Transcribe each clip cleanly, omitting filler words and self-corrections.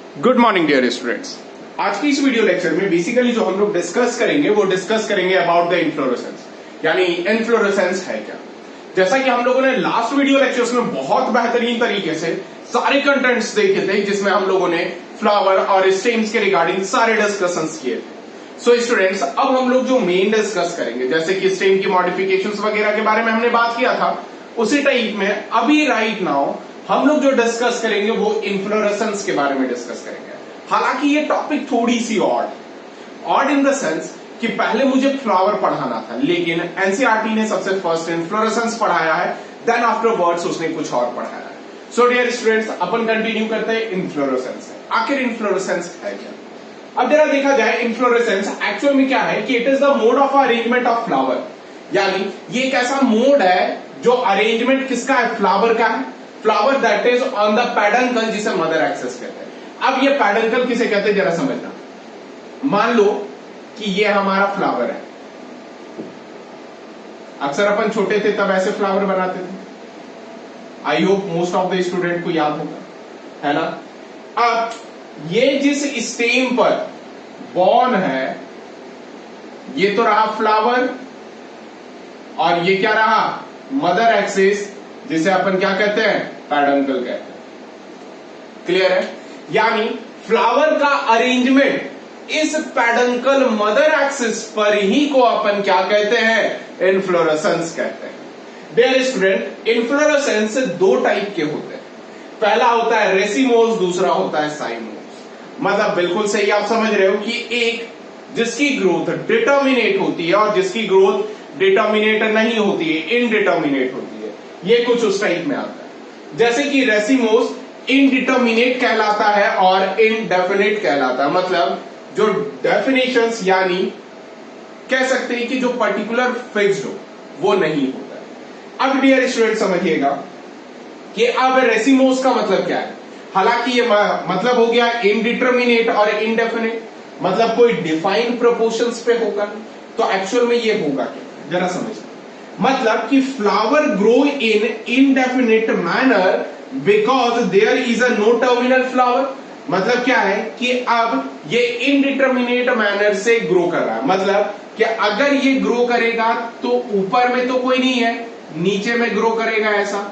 Good morning dear students. आज की इस वीडियो लेक्चर में बेसिकली जो हम लोग डिस्कस करेंगे वो डिस्कस करेंगे अबाउट द इन्फ्लोरेसेंस, यानी इन्फ्लोरेसेंस है क्या। जैसा कि हम लोगों ने लास्ट वीडियो लेक्चर्स में बहुत बेहतरीन तरीके से सारे कंटेंट्स देखे थे, जिसमें हम लोगों ने फ्लावर और स्टेम्स के रिगार्डिंग सारे डिस्कशंस किए थे। सो स्टूडेंट्स, अब हम लोग जो मेन डिस्कस करेंगे, जैसे कि स्टेम की मॉडिफिकेशंस वगैरह के बारे में हमने बात किया था, उसी टाइप में अभी राइट नाउ हम लोग जो डिस्कस करेंगे वो इन्फ्लोरेसेंस के बारे में डिस्कस करेंगे। हालांकि ये टॉपिक थोड़ी सी ऑड इन द सेंस कि पहले मुझे फ्लावर पढ़ाना था, लेकिन एनसीईआरटी ने सबसे फर्स्ट इन्फ्लोरेसेंस पढ़ाया है, देन आफ्टरवर्ड्स उसने कुछ और पढ़ाया है। सो डियर स्टूडेंट्स, अपन कंटिन्यू करते हैं इन्फ्लोरेसेंस से। आखिर इन्फ्लोरेसेंस है क्या? अब जरा देखा जाए, इन्फ्लोरेसेंस एक्चुअल में क्या है कि it is the mode of arrangement of flower, यानी ये एक ऐसा मोड है जो अरेंजमेंट किसका है? फ्लावर का है। Flower that is on the peduncle, जिसे मदर एक्सेस कहते हैं। अब ये पैडंकल किसे कहते हैं जरा समझना। मान लो कि ये हमारा फ्लावर है। अक्सर अपन छोटे थे तब ऐसे फ्लावर बनाते थे। I hope most of the student को याद होगा, है ना। अब ये जिस स्टेम पर बॉर्न है, ये तो रहा फ्लावर, और ये क्या रहा? मदर एक्सिस, जिसे अपन क्या कहते हैं? पैडंकल कहते हैं। क्लियर है? यानी फ्लावर का अरेंजमेंट इस पैडंकल मदर एक्सिस पर ही को अपन क्या कहते हैं? इन्फ्लोरेसेंस कहते हैं। डियर स्टूडेंट, इन्फ्लोरेसेंस दो टाइप के होते हैं। पहला होता है रेसिमोस, दूसरा होता है साइमोस। मतलब बिल्कुल सही आप समझ रहे हो कि एक जिसकी ग्रोथ डिटर्मिनेट होती है और जिसकी ग्रोथ डिटर्मिनेट नहीं होती है, इनडिटर्मिनेट होती है। ये कुछ उस टाइप में आता है। जैसे कि रेसिमोस इनडिटर्मिनेट कहलाता है और इनडेफिनेट कहलाता है। मतलब जो डेफिनेशंस, यानी कह सकते हैं कि जो पर्टिकुलर फिक्स्ड हो वो नहीं होता है। अब डियर स्टूडेंट समझिएगा कि अब रेसिमोस का मतलब क्या है। हालांकि ये मतलब हो गया इनडिटर्मिनेट और इनडेफिनेट, मतलब कोई डिफाइंड प्रोपोर्शंस पे होगा। तो एक्चुअल में ये होगा क्या, जरा समझिए। मतलब कि flower grow in indefinite manner because there is a no terminal flower. मतलब क्या है कि अब ये इनडिटर्मिनेट मैनर से ग्रो कर रहा है। मतलब कि अगर ये ग्रो करेगा तो ऊपर में तो कोई नहीं है, नीचे में ग्रो करेगा ऐसा।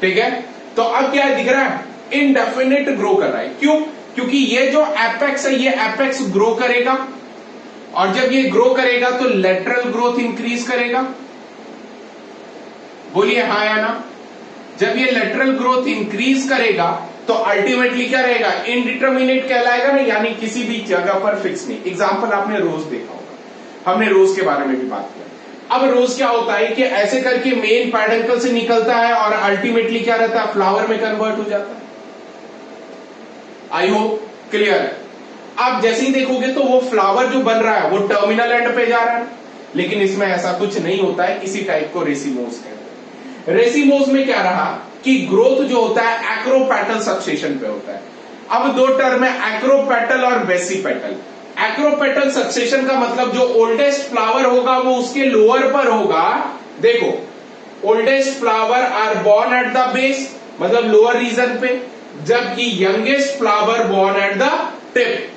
ठीक है, तो अब क्या दिख रहा है? इनडेफिनेट ग्रो कर रहा है। क्यों? क्योंकि ये जो एपेक्स है, ये एपेक्स ग्रो करेगा, और जब ये ग्रो करेगा तो लेटरल ग्रोथ इंक्रीज करेगा। बोलिए हाँ या ना। जब ये लेटरल ग्रोथ इंक्रीज करेगा तो अल्टीमेटली क्या रहेगा? इनडिटर्मिनेट कहलाएगा ना, यानी किसी भी जगह पर फिक्स नहीं। एग्जांपल आपने रोज देखा होगा, हमने रोज के बारे में भी बात किया। अब रोज क्या होता है कि ऐसे करके मेन पैडंकल से निकलता है और अल्टीमेटली क्या रहता है? फ्लावर में कन्वर्ट हो जाता है। आई होप क्लियर है। आप जैसे ही देखोगे तो वो फ्लावर जो बन रहा है वो टर्मिनल एंड पे जा रहा है, लेकिन इसमें ऐसा कुछ नहीं होता है। इसी टाइप को रेसिमोस कहते हैं। रेसिमोस में क्या रहा कि ग्रोथ जो होता है एक्रोपेटल सक्सेशन पे होता है। अब दो टर्म है, एक्रोपेटल और बेसिपेटल। एक्रोपेटल सक्सेशन का मतलब जो ओल्डेस्ट फ्लावर होगा वो उसके लोअर पर होगा। देखो, oldest flower are born at the base, मतलब लोअर रीजन पे, जबकि youngest flower born at the tip.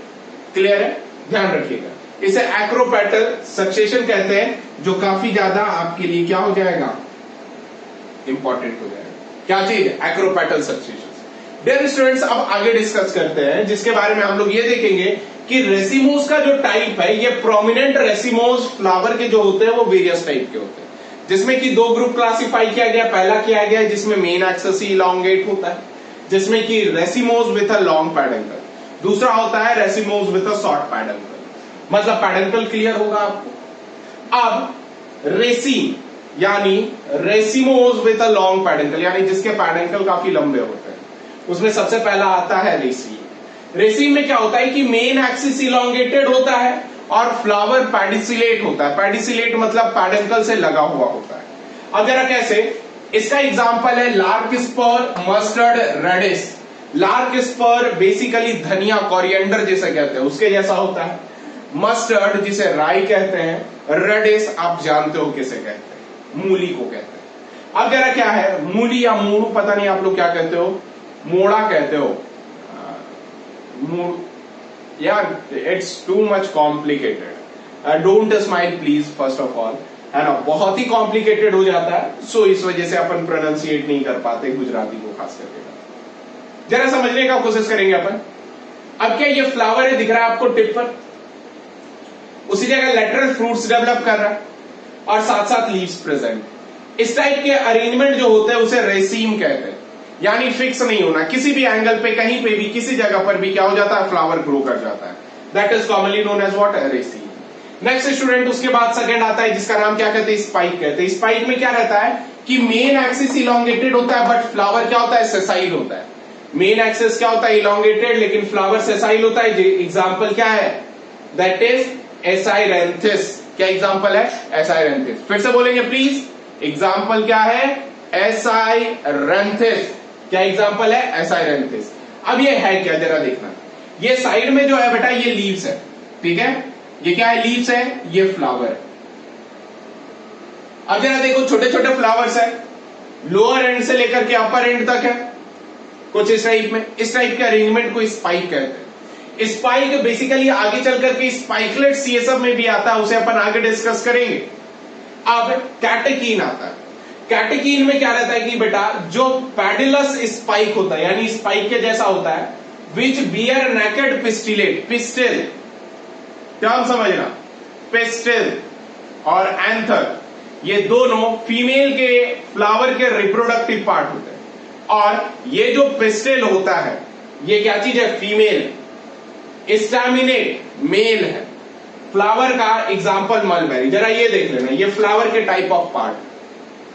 Clear है? ध्यान रखिएगा, इसे एक्रोपेटल सक्सेशन कहते हैं, जो काफी ज्यादा आपके लिए क्या हो जाएगा? इंपॉर्टेंट हो जाएगा। क्या चीज? Acropetal succession. डियर स्टूडेंट्स, अब आगे डिस्कस करते हैं, जिसके बारे में हम लोग ये देखेंगे कि रेसिमोस का जो टाइप है, ये प्रोमिनेंट रेसिमोस फ्लावर के जो होते हैं वो वेरियस टाइप के होते हैं, जिसमें कि दो ग्रुप क्लासिफाई किया गया। पहला किया गया जिसमें मेन एक्सिस ही इलॉन्गेट होता है, जिसमें कि रेसिमोस विथ अ लॉन्ग पैडंकल। दूसरा होता है रेसिमोस विथ अ शॉर्ट पैडंकल। मतलब पैडंकल क्लियर होगा आपको। अब रेसिम यानी रेसिमोस विथ अ लॉन्ग पैडंकल, यानी जिसके पैडंकल काफी लंबे होते हैं, उसमें सबसे पहला आता है रेसिम। रेसिम में क्या होता है कि मेन एक्सिस इलॉन्गेटेड होता है और फ्लावर पैडिसिलेट होता है। पैडिसिलेट मतलब पैडंकल से लगा हुआ होता है। अब जरा कैसे? इसका एग्जांपल है lark spur, mustard, radish. Lark spur basically धनिया, कोरिएंडर जैसे कहते हैं, उसके जैसा होता है। मस्टर्ड जिसे राई कहते हैं, रेडिश आप जानते हो किसे कहते हैं? मूली को कहते हैं। अब जरा क्या है, मूली या मूड़ू, पता नहीं आप लोग क्या कहते हो, मोड़ा कहते हो, यार it's too much complicated, don't smile please first of all, है ना, बहुत ही कॉम्प्लिकेटेड हो जाता है, सो इस वजह से अपन प्रोनाउंसिएट नहीं कर पाते गुजराती को खास करके। जरा समझने का कोशिश करेंगे अपन। अब क्या ये फ्लावर है, दिख रहा है आपको टिप पर, उसी जगह लेटरल फ्रूट्स डेवलप कर रहा है और साथ साथ लीव्स प्रेजेंट। इस टाइप के अरेंजमेंट जो होते हैं उसे रेसीम कहते हैं, यानी फिक्स नहीं होना, किसी भी एंगल पे कहीं पे भी किसी जगह पर भी क्या हो जाता है, फ्लावर ग्रो कर जाता है। That is commonly known as what, raceme. Next student, उसके बाद सेकंड आता है जिसका नाम क्या कहते हैं, स्पाइक कहते हैं। स्पाइक में क्या रहता है कि मेन एक्सिस इलोंगेटेड होता है बट फ्लावर क्या होता है, सेसाइल होता है। मेन एक्सिस क्या होता है, इलोंगेटेड, लेकिन फ्लावर सेसाइल होता है। एग्जाम्पल क्या है, दैट इज एसाइरेंथिस। क्या एग्जाम्पल है, एसाइरेंथिस। फिर से बोलेंगे प्लीज, एग्जाम्पल क्या है, एसाइरेंथिस। क्या एग्जाम्पल है, एसाइरेंथिस। अब ये है क्या, जरा देखना, ये साइड में जो है बेटा ये लीव्स है, ठीक है, ये क्या है, लीव्स है, ये फ्लावर। अब जरा देखो, छोटे छोटे फ्लावर्स है, लोअर एंड से लेकर के अपर एंड तक है, कुछ इस टाइप में। इस टाइप के अरेंजमेंट को स्पाइक कहते हैं। स्पाइक बेसिकली आगे चल करके स्पाइकलेट्स ये सब में भी आता है, उसे अपन आगे डिस्कस करेंगे। अब कैटेकीन आता है। कैटेकीन में क्या रहता है कि बेटा जो पेडिलस स्पाइक होता है, यानी स्पाइक के जैसा होता है, which bear naked pistillate, pistil term समझना, पिस्टिल और एंथर, ये दोनों फीमेल के फ्लावर के रिप्रोडक्टिव पार्ट होते हैं। और ये जो पिस्टिल होता है ये क्या चीज है, फीमेल, स्टैमिनेट मेल है। फ्लावर का एग्जाम्पल मलबेरी, जरा ये देख लेना, ये फ्लावर के टाइप ऑफ पार्ट,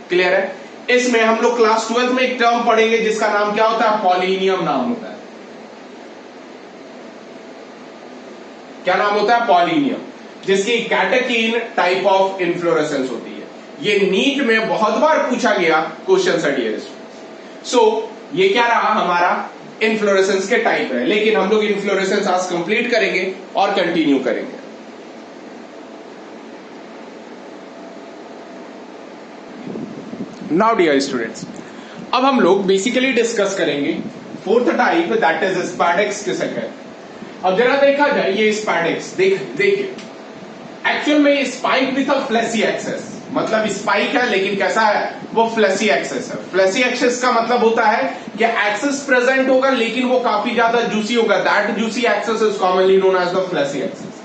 क्लियर है। इसमें हम लोग क्लास 12 में एक टर्म पढ़ेंगे जिसका नाम क्या होता है, पॉलिनियम नाम होता है। क्या नाम होता है, पॉलिनियम, जिसकी कैटेकीन टाइप ऑफ इन्फ्लोरेसेंस होती है। ये नीट में बहुत बार पूछा गया क्वेश्चन है डियर स्टूडेंट्स। सो ये क्या रहा, हमारा इन्फ्लोरेसेंस के टाइप है, लेकिन हम लोग इन्फ्लोरेसेंस आज कंप्लीट करेंगे और कंटिन्यू करेंगे। नाउ डियर स्टूडेंट्स, अब हम लोग बेसिकली डिस्कस करेंगे fourth type, that is spadix किसे कहते हैं। अब जरा देखा जाए ये स्पैडिक्स, देखिए एक्चुअल में spike with a fleshy axis, मतलब स्पाइक है लेकिन कैसा है, वो फ्लैसी एक्सेस है। फ्लैसी एक्सेस का मतलब होता है कि एक्सेस प्रेजेंट होगा लेकिन वो काफी ज्यादा जूसी होगा, that juicy axis is commonly known as the fleshy axis.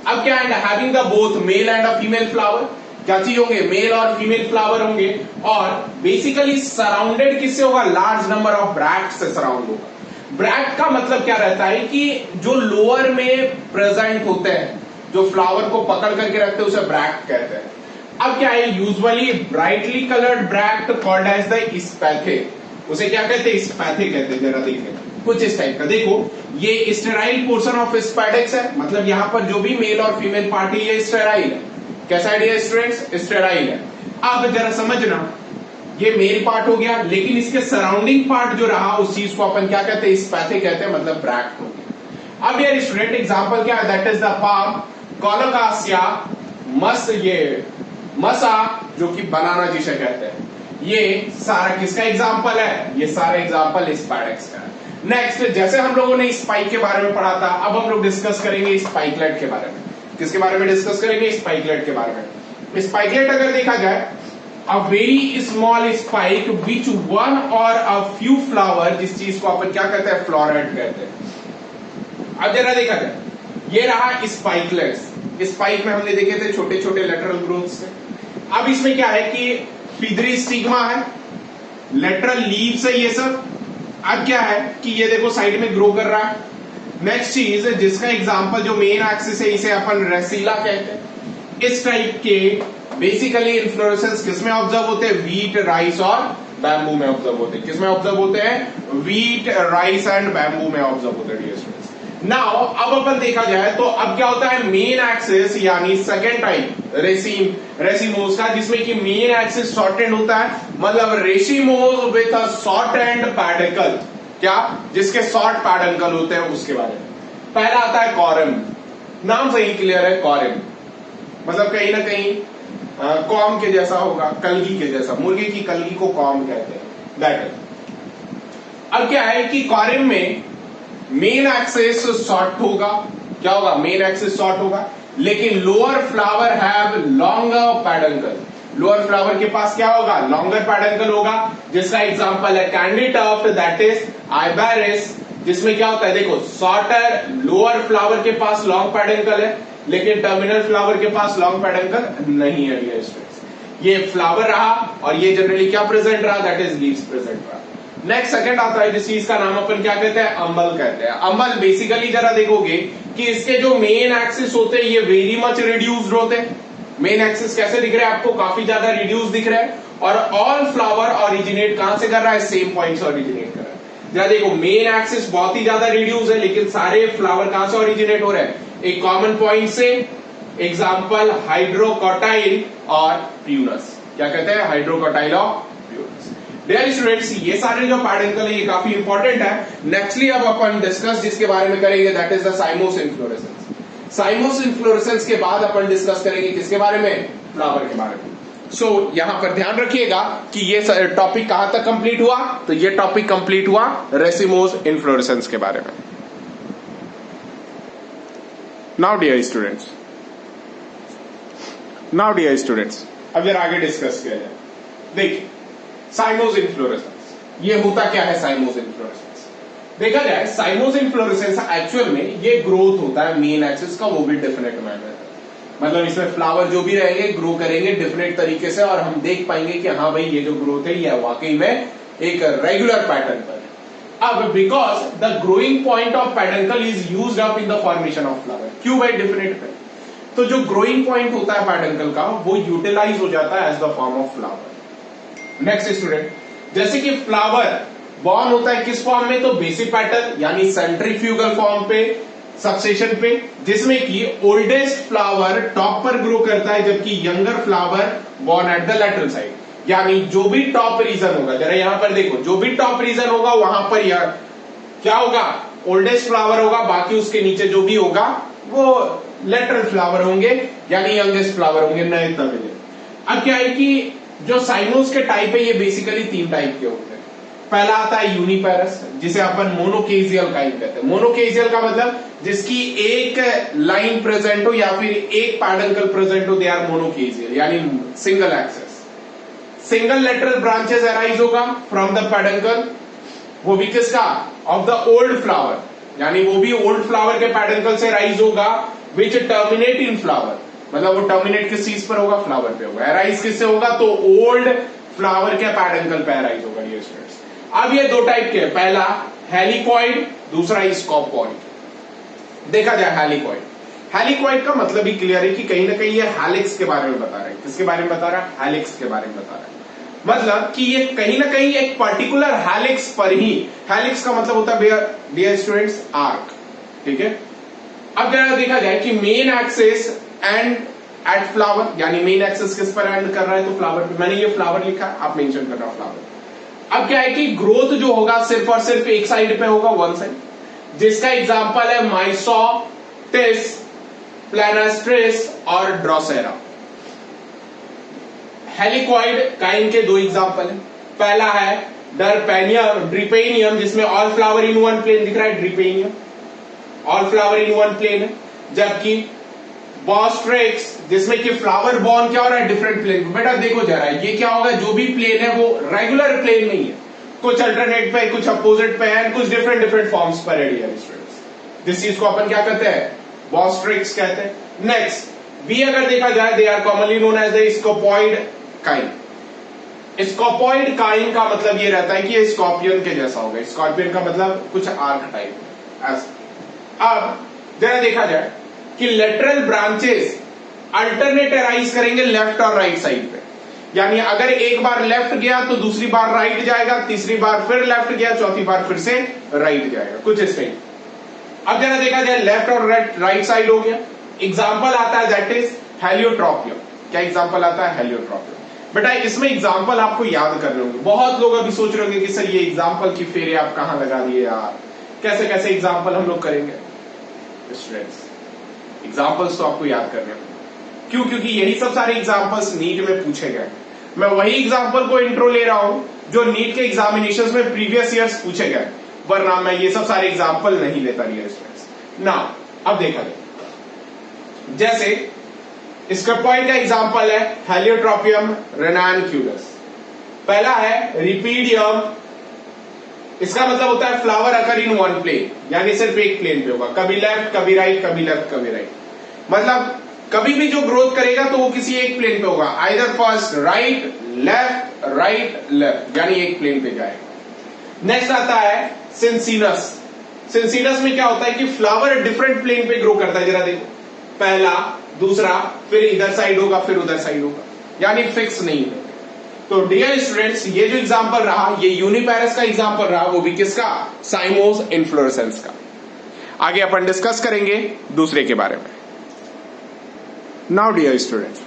अब क्या है, having the both male and a female flower, क्या चीज होंगे, मेल और फीमेल फ्लावर होंगे, और बेसिकली सराउंडेड किससे होगा, लार्ज नंबर ऑफ ब्रैक्ट से सराउंड होगा। ब्रैक्ट का मतलब क्या रहता है कि जो लोअर में प्रेजेंट होते हैं, जो फ्लावर को पकड़ करके रखते हैं, उसे ब्रैक्ट कहते हैं। अब क्या है, usually brightly coloured bract called as the spathe, उसे क्या कहते हैं, स्पैथे कहते हैं। जरा देखिए कुछ इस टाइप का, देखो ये स्टेराइल पोर्शन ऑफ स्पैडिक्स है, मतलब यहां पर जो भी मेल और फीमेल पार्ट है ये स्टेराइल है। कैसा आइडिया स्टूडेंट्स, स्टेराइल है। अब जरा समझना, ये मेल पार्ट हो गया, लेकिन इसके सराउंडिंग पार्ट जो रहा उस चीज को अपन क्या कहते हैं, स्पैथे कहते हैं, मतलब ब्रैक्ट हो गया। अब यार स्टूडेंट एग्जांपल क्या है, दैट इज द पाम, कोलोकासिया, मसा जो कि बनाना जिसे कहते हैं, ये सारा किसका एग्जांपल है, ये सारा एग्जांपल स्पैडिक्स का है। नेक्स्ट, जैसे हम लोगों ने स्पाइक के बारे में पढ़ा था, अब हम लोग डिस्कस करेंगे स्पाइकलेट के बारे में। किसके बारे में डिस्कस करेंगे, स्पाइकलेट के बारे में। स्पाइकलेट अगर देखा जाए, a very small spike which one और अ फ्यू फ्लावर, जिस चीज को अपन क्या कहते हैं, फ्लोरेट कहते हैं। अब जरा देखा जाए, ये रहा स्पाइकलेट्स। स्पाइक में हमने देखे थे छोटे छोटे लेटरल ग्रोथ्स थे। अब इसमें क्या है कि फिदरी स्टिग्मा है, लेटरल लीव्स है ये सब। अब क्या है कि ये देखो साइड में ग्रो कर रहा है। नेक्स्ट चीज जिसका एग्जांपल जो मेन एक्सिस है, इसे अपन रेसिला कहते हैं। इस टाइप के बेसिकली इन्फ्लोरेसेंस किसमें ऑब्जर्व होते हैं, व्हीट, राइस और बैम्बू में ऑब्जर्व होते हैं। किसमें ऑब्जर्व होते हैं, व्हीट, राइस एंड बैम्बू में ऑब्जर्व होते हैं। नाउ अब अपन देखा जाए तो अब क्या होता है, मेन एक्सिस यानी सेकेंड टाइप रेसिमोस का, जिसमें कि मेन एक्सिस शॉर्ट एंड होता है, मतलब racemose with a short and pedicel, क्या, जिसके शॉर्ट पैडिकल होते हैं, उसके बारे में। पहला आता है कॉरम, नाम से ही क्लियर है, कॉरम मतलब कहीं ना कहीं कॉम के जैसा होगा, कलगी के जैसा, मुर्गे की कलगी को कॉम कहते हैं, दैट इज। अब क्या है कि कॉरिम में मेन एक्सिस शॉर्ट होगा, क्या होगा, मेन एक्सिस शॉर्ट होगा, लेकिन lower flower have longer peduncle, lower flower के पास क्या होगा, लॉन्गर पेडंकल होगा, जिसका एग्जांपल है कैंडी टफ्ट, दैट इज आइबेरिस, जिसमें क्या होता है, देखो शॉर्टर लोअर फ्लावर के पास लॉन्ग पेडंकल है, लेकिन टर्मिनल फ्लावर के पास लॉन्ग पेडंकल नहीं है डियर स्टूडेंट्स। ये फ्लावर रहा और ये जनरली क्या प्रेजेंट रहा, दैट इज लीव्स प्रेजेंट रहा। नेक्स्ट सेकंड आता है जिस चीज का नाम अपन क्या कहते हैं, अम्बल कहते हैं। अम्बल बेसिकली जरा देखोगे कि इसके जो मेन एक्सिस होते हैं ये वेरी मच रिड्यूस्ड होते हैं। मेन एक्सिस कैसे दिख रहे हैं आपको, काफी ज्यादा रिड्यूस दिख रहा है, और ऑल फ्लावर ओरिजिनेट कहां से कर रहा है, सेम पॉइंट से ओरिजिनेट कर रहा है। जरा देखो मेन एक्सिस बहुत ही ज्यादा रिड्यूस है, लेकिन सारे फ्लावर कहां से ओरिजिनेट हो रहे हैं, एक कॉमन पॉइंट से। एग्जाम्पल हाइड्रोकोटाइल और प्यूनस, क्या कहते हैं, हाइड्रोकोटाइल और प्यूनस। डियर स्टूडेंट्स, ये सारे जो पेडंकल है ये काफी इंपॉर्टेंट है। नेक्स्टली अब अपन डिस्कस जिसके बारे में करेंगे, that is the साइमोस inflorescence. साइमोस inflorescence के बाद अपन डिस्कस करेंगे किसके बारे में, फ्लावर के बारे में। सो यहां पर ध्यान रखिएगा कि ये टॉपिक कहां तक कंप्लीट हुआ, तो ये टॉपिक कंप्लीट हुआ रेसिमोस इन्फ्लोरेसेंस के बारे में। नाउ डियर स्टूडेंट्स, अब जरा आगे डिस्कस किया जाए। देखिए साइमोस इन्फ्लोरेसेंस, ये होता क्या है साइमोस इन्फ्लोरेसेंस, देखा जाए साइमोस इन्फ्लोरेसेंस एक्चुअल में ये ग्रोथ होता है मेन एक्सिस का, वो भी डिफरेंट मैनर, मतलब इसमें फ्लावर जो भी रहेंगे ग्रो करेंगे डिफरेंट तरीके से, और हम देख पाएंगे कि हाँ भाई ये जो ग्रोथ है ये वाकई में एक रेगुलर पैटर्न पर है। अब because the growing point of peduncle is used up in the formation of flower, क्यों भाई डिफरेंट पे, तो जो ग्रोइंग पॉइंट होता है पेडंकल का वो यूटिलाइज हो जाता है as the form of flower. Next student, जैसे कि फ्लावर बॉर्न होता है किस फॉर्म में, तो बेसिक पैटर्न यानी सेंट्रीफ्यूगल फॉर्म पे, सक्सेशन पे, जिसमें कि ओल्डेस्ट फ्लावर टॉप पर ग्रो करता है, जबकि younger flower born at the lateral side. यानी जो भी टॉप रीजन होगा, जरा यहां पर देखो, जो भी टॉप रीजन होगा वहां पर क्या होगा, ओल्डेस्ट फ्लावर होगा, बाकी उसके नीचे जो भी होगा वो लेटरल फ्लावर होंगे, यानी यंगेस्ट फ्लावर होंगे, नए तमिल। अब क्या है कि जो साइमोस के टाइप है ये बेसिकली 3 टाइप के होते हैं। पहला आता है यूनिपेरस, जिसे अपन मोनोकेजियल काइंड कहते हैं। मोनोकेजियल का मतलब जिसकी एक लाइन प्रेजेंट हो या फिर एक पेडंकल प्रेजेंट हो, दे आर मोनोकेजियल, यानी single axis. Single lateral branches arise होगा फ्रॉम द पेडंकल, वो भी किसका, ऑफ द ओल्ड फ्लावर, यानी वो भी ओल्ड फ्लावर के पेडंकल से राइज होगा, विच टर्मिनेट इन फ्लावर, मतलब वो टर्मिनेट किस चीज पर होगा, फ्लावर पे होगा। अराइज किससे होगा, तो ओल्ड फ्लावर के पेडंकल पे अराइज होगा डियर स्टूडेंट्स। अब ये 2 टाइप के, पहला हेलिकॉइड, दूसरा स्कॉपॉइड। देखा जाए हेलिकॉइड, हेलिकॉइड का मतलब ही क्लियर है कि कहीं ना कहीं ये हेलिक्स के बारे में बता रहा है। किसके बारे में बता रहा है, हेलिक्स के बारे में बता रहा है, मतलब कि ये कहीं ना कहीं एक पर्टिकुलर हेलिक्स पर ही, हेलिक्स का मतलब होता है डियर स्टूडेंट्स आर्क, ठीक है। अब जरा देखा जाए कि main axis end at flower, यानी मेन एक्सिस किस पर एंड कर रहा है, तो फ्लावर पे। मैंने ये फ्लावर लिखा, आप मेंशन कर रहा हूं फ्लावर। अब क्या है कि ग्रोथ जो होगा सिर्फ और सिर्फ एक साइड पे होगा, वन साइड, जिसका एग्जांपल है माइसोटिस, प्लानेस्ट्रिस और ड्रोसेरा। हेलिकॉइड काइंड के 2 एग्जांपल है, पहला है ड्रिपेनियम, जिसमें all flower in one plane दिख रहा है, drepanium all flower in one plane है, जबकि बॉस्ट्रेक्स जिसमें कि फ्लावर बॉर्न क्या हो रहा है, डिफरेंट प्लेन। बेटा देखो जरा, ये क्या होगा, जो भी प्लेन है वो रेगुलर प्लेन नहीं है, कुछ अल्टरनेट पे, कुछ अपोजिट पे है, कुछ डिफरेंट फॉर्म्स पर है डियर स्टूडेंट्स। जिस चीज को अपन क्या कहते हैं, बॉस्ट्रेक्स कहते हैं। नेक्स्ट बी अगर देखा जाए, they are commonly known as the scorpioid kind. Scorpioid kind का मतलब ये रहता है कि ये स्कॉर्पियन के जैसा होगा। स्कॉर्पियन का मतलब कुछ आर्क टाइप ऐसा। अब जरा देखा जाए कि लेटरल ब्रांचेस अल्टरनेट अराइज करेंगे लेफ्ट और राइट साइड पे, यानी अगर एक बार लेफ्ट गया तो दूसरी बार राइट जाएगा, तीसरी बार फिर लेफ्ट गया, चौथी बार फिर से राइट जाएगा, कुछ इस टाइप। अब जरा देखा जाए लेफ्ट और राइट साइड हो गया। एग्जाम्पल आता है दैट इज हेलियोट्रोपियम। क्या एग्जाम्पल आता है, हेलियोट्रोपियम। बेटा इसमें एग्जाम्पल आपको याद करने होंगे। बहुत लोग अभी सोच रहे होंगे कि सर ये एग्जाम्पल की फेरे आप कहां लगा दिए यार, कैसे कैसे एग्जाम्पल हम लोग करेंगे। स्टूडेंट्स एग्जाम्पल्स तो आपको याद करने होंगे। क्यों? क्योंकि यही सब सारे एग्जांपल्स नीट में पूछे गए। मैं वही एग्जांपल को इंट्रो ले रहा हूं जो नीट के एग्जामिनेशंस में प्रीवियस ईयर्स पूछे गए, वरना मैं ये सब सारे एग्जांपल नहीं लेता डियर स्टूडेंट्स। ना अब देखा जाए, जैसे स्क्रपोइड का एग्जांपल है हेलियोट्रोपियम रेनानक्यूलस। पहला है रिपीडियम, इसका मतलब होता है flower occur in one plane, यानी सिर्फ एक प्लेन पे होगा, कभी लेफ्ट कभी राइट, कभी लेफ्ट कभी राइट। मतलब कभी भी जो ग्रोथ करेगा तो वो किसी एक प्लेन पे होगा, आइदर फर्स्ट राइट लेफ्ट, यानी एक प्लेन पे जाएगा। नेक्स्ट आता है सिंसिनस। सिंसिनस में क्या होता है कि फ्लावर डिफरेंट प्लेन पे ग्रो करता है। जरा देखो, पहला दूसरा, फिर इधर साइड होगा, फिर उधर साइड होगा, यानी फिक्स नहीं है। तो डियर स्टूडेंट्स, ये जो एग्जांपल रहा ये यूनिपेरस का एग्जांपल रहा, वो भी किसका? साइमोस इन्फ्लोरेसेंस का। आगे अपन डिस्कस करेंगे दूसरे के बारे में। नाउ डियर स्टूडेंट्स,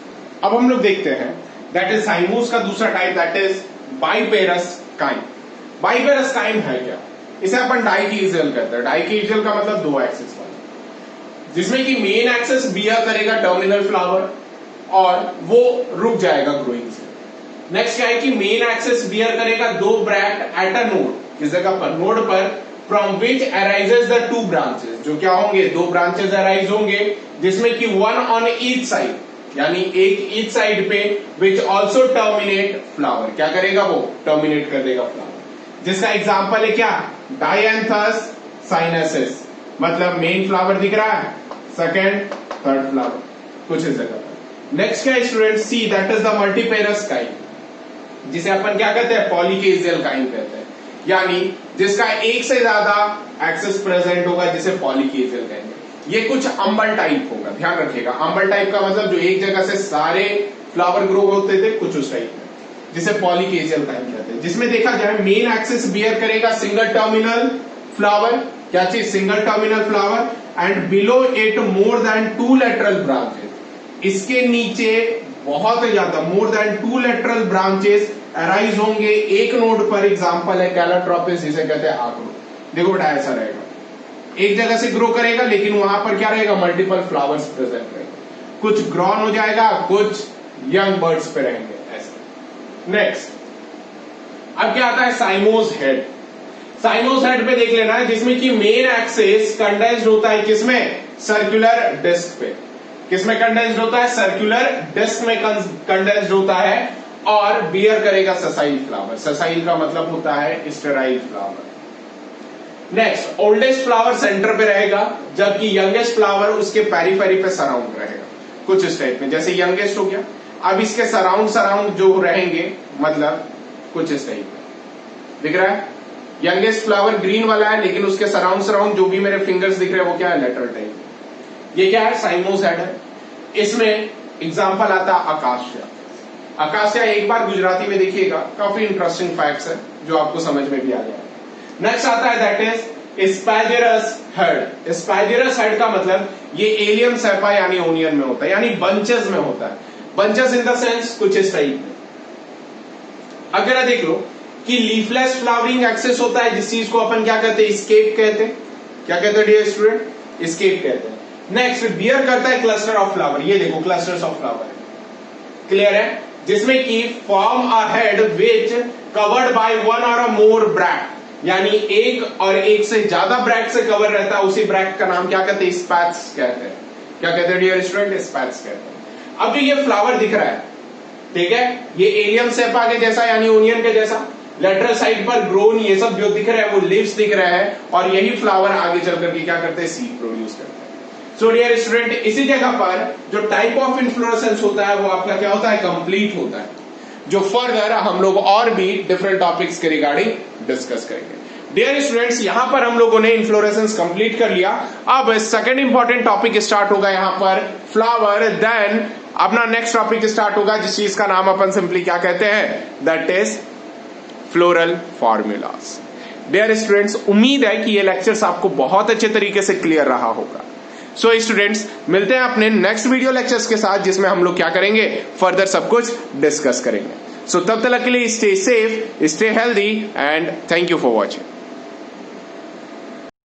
अब हम लोग देखते हैं दैट इज साइमोस का दूसरा type, that is biparous cyme. Biparous cyme है क्या? इसे अपन डाइकीजियल कहते हैं। डाइकीजियल का मतलब दो एक्सिस वाला, जिसमें कि मेन एक्सिस बियर करेगा टर्मिनल फ्लावर और वो रुक जाएगा ग्रोइंग से। नेक्स्ट क्या है कि मेन एक्सिस बियर करेगा दो ब्रैक्ट एट अ नोड, किस जगह पर? नोड पर, from which arises the two branches, जो क्या होंगे? दो ब्रांचेस अराइज होंगे, जिसमें कि वन ऑन ईच साइड, यानी एक ईच साइड पे, विच ऑल्सो टर्मिनेट फ्लावर। क्या करेगा वो? टर्मिनेट कर देगा फ्लावर। जिसका एग्जाम्पल है क्या? डायंथस साइनेसिस, मतलब मेन फ्लावर दिख रहा है, सेकेंड थर्ड फ्लावर, कुछ इस जगह पर। नेक्स्ट क्या student? See, that is the multiparous cyme, जिसे अपन क्या कहते हैं? पॉलीकेजियल काइम कहते हैं, यानी जिसका एक से ज्यादा एक्सिस प्रेजेंट होगा, जिसे पॉलीकेजियल कहेंगे। ये कुछ अंबल टाइप होगा, ध्यान रखिएगा। अंबल टाइप का मतलब जो एक जगह से सारे फ्लावर ग्रो होते थे, कुछ उस टाइप में, जिसे पॉलीकेजियल काइम कहते हैं। जिसमें देखा जाए मेन एक्सिस बियर करेगा सिंगल टर्मिनल फ्लावर, क्या चीज? Single terminal flower, and below it more than two lateral branches. इसके नीचे बहुत ज्यादा, more than two lateral branches arise होंगे एक नोड पर। एग्जांपल है कैलोट्रोपिस, जिसे कहते हैं आग्रो। देखो बेटा ऐसा रहेगा, एक जगह से ग्रो करेगा, लेकिन वहां पर क्या रहेगा? मल्टीपल फ्लावर्स प्रेजेंट रहेगा, कुछ ग्रॉन हो जाएगा, कुछ यंग बर्ड्स पे रहेंगे, ऐसे। नेक्स्ट अब क्या आता है? साइमोस हेड। साइमोस हेड पे देख लेना है, जिसमें कि मेन एक्सिस कंडेंस्ड होता है किसमें? सर्कुलर डिस्क पे। किसमें कंडेंस्ड होता है? सर्कुलर डिस्क में कंडेंस्ड होता है, और बियर करेगा ससाइल फ्लावर। ससाइल का मतलब होता है sterile flower. Next, oldest flower centre पे रहेगा, जबकि यंगेस्ट फ्लावर उसके पेरीफेरी पे सराउंड रहेगा, कुछ इस टाइप में। जैसे यंगेस्ट हो गया, अब इसके सराउंड जो रहेंगे, मतलब कुछ इस टाइप में दिख रहा है। यंगेस्ट फ्लावर ग्रीन वाला है, लेकिन उसके सराउंड जो भी मेरे फिंगर्स दिख रहे हैं वो क्या है? Lateral type. ये क्या है? साइमोस हेड है। इसमें एग्जांपल आता है अकासिया। अकासिया एक बार गुजराती में देखिएगा, काफी इंटरेस्टिंग फैक्ट्स है जो आपको समझ में भी आ जाएगा। नेक्स्ट आता है दैट इज स्पैजिरस हेड। स्पैजिरस हेड का मतलब ये एलियम सेपा यानी ओनियन में होता है, यानी बंचेस में होता है। बंचेस इन द सेंस कुछ इस टाइप में। अगर देख लो कि लीफलेस फ्लावरिंग एक्सेस होता है, जिस चीज को अपन क्या कहते हैं? स्केप कहते हैं। क्या कहते हैं डियर स्टूडेंट? स्केप कहते हैं। नेक्स्ट, बियर करता है क्लस्टर ऑफ फ्लावर। ये देखो क्लस्टर्स ऑफ फ्लावर, क्लियर है? जिसमें कि form a head which covered by one और अ मोर ब्रैक्ट, यानी एक और एक से ज्यादा ब्रैक्ट से कवर रहता है। उसी ब्रैक्ट का नाम क्या कहते हैं? स्पैथ्स कहते हैं। क्या कहते हैं डियर स्टूडेंट? स्पैथ्स कहते हैं। अब जो ये फ्लावर दिख रहा है, ठीक है, ये एलियम सेपा के जैसा यानी ओनियन के जैसा, लेटरल साइड पर ग्रोन, ये सब जो दिख रहा है वो लीव्स दिख रहा है, और यही फ्लावर आगे चल करके क्या करते हैं? सीड प्रोड्यूस करते हैं। सो डियर स्टूडेंट, इसी जगह पर जो टाइप ऑफ इन्फ्लोरेसेंस होता है वो आपका क्या होता है? कंप्लीट होता है, जो फर्दर हम लोग और भी डिफरेंट टॉपिक्स के रिगार्डिंग डिस्कस करेंगे। डियर स्टूडेंट्स, यहां पर हम लोगों ने इन्फ्लोरेसेंस कंप्लीट कर लिया। अब सेकंड इंपॉर्टेंट टॉपिक स्टार्ट होगा यहां पर फ्लावर, देन अपना नेक्स्ट टॉपिक स्टार्ट होगा जिस चीज का नाम अपन सिंपली क्या कहते हैं? That is floral formulas. Dear students, उम्मीद है कि ये लेक्चर्स आपको बहुत अच्छे तरीके से क्लियर रहा होगा। सो स्टूडेंट्स, मिलते हैं अपने नेक्स्ट वीडियो लेक्चर्स के साथ, जिसमें हम लोग क्या करेंगे? फर्दर सब कुछ डिस्कस करेंगे। सो तब तक के लिए stay safe, stay healthy, and thank you for watching.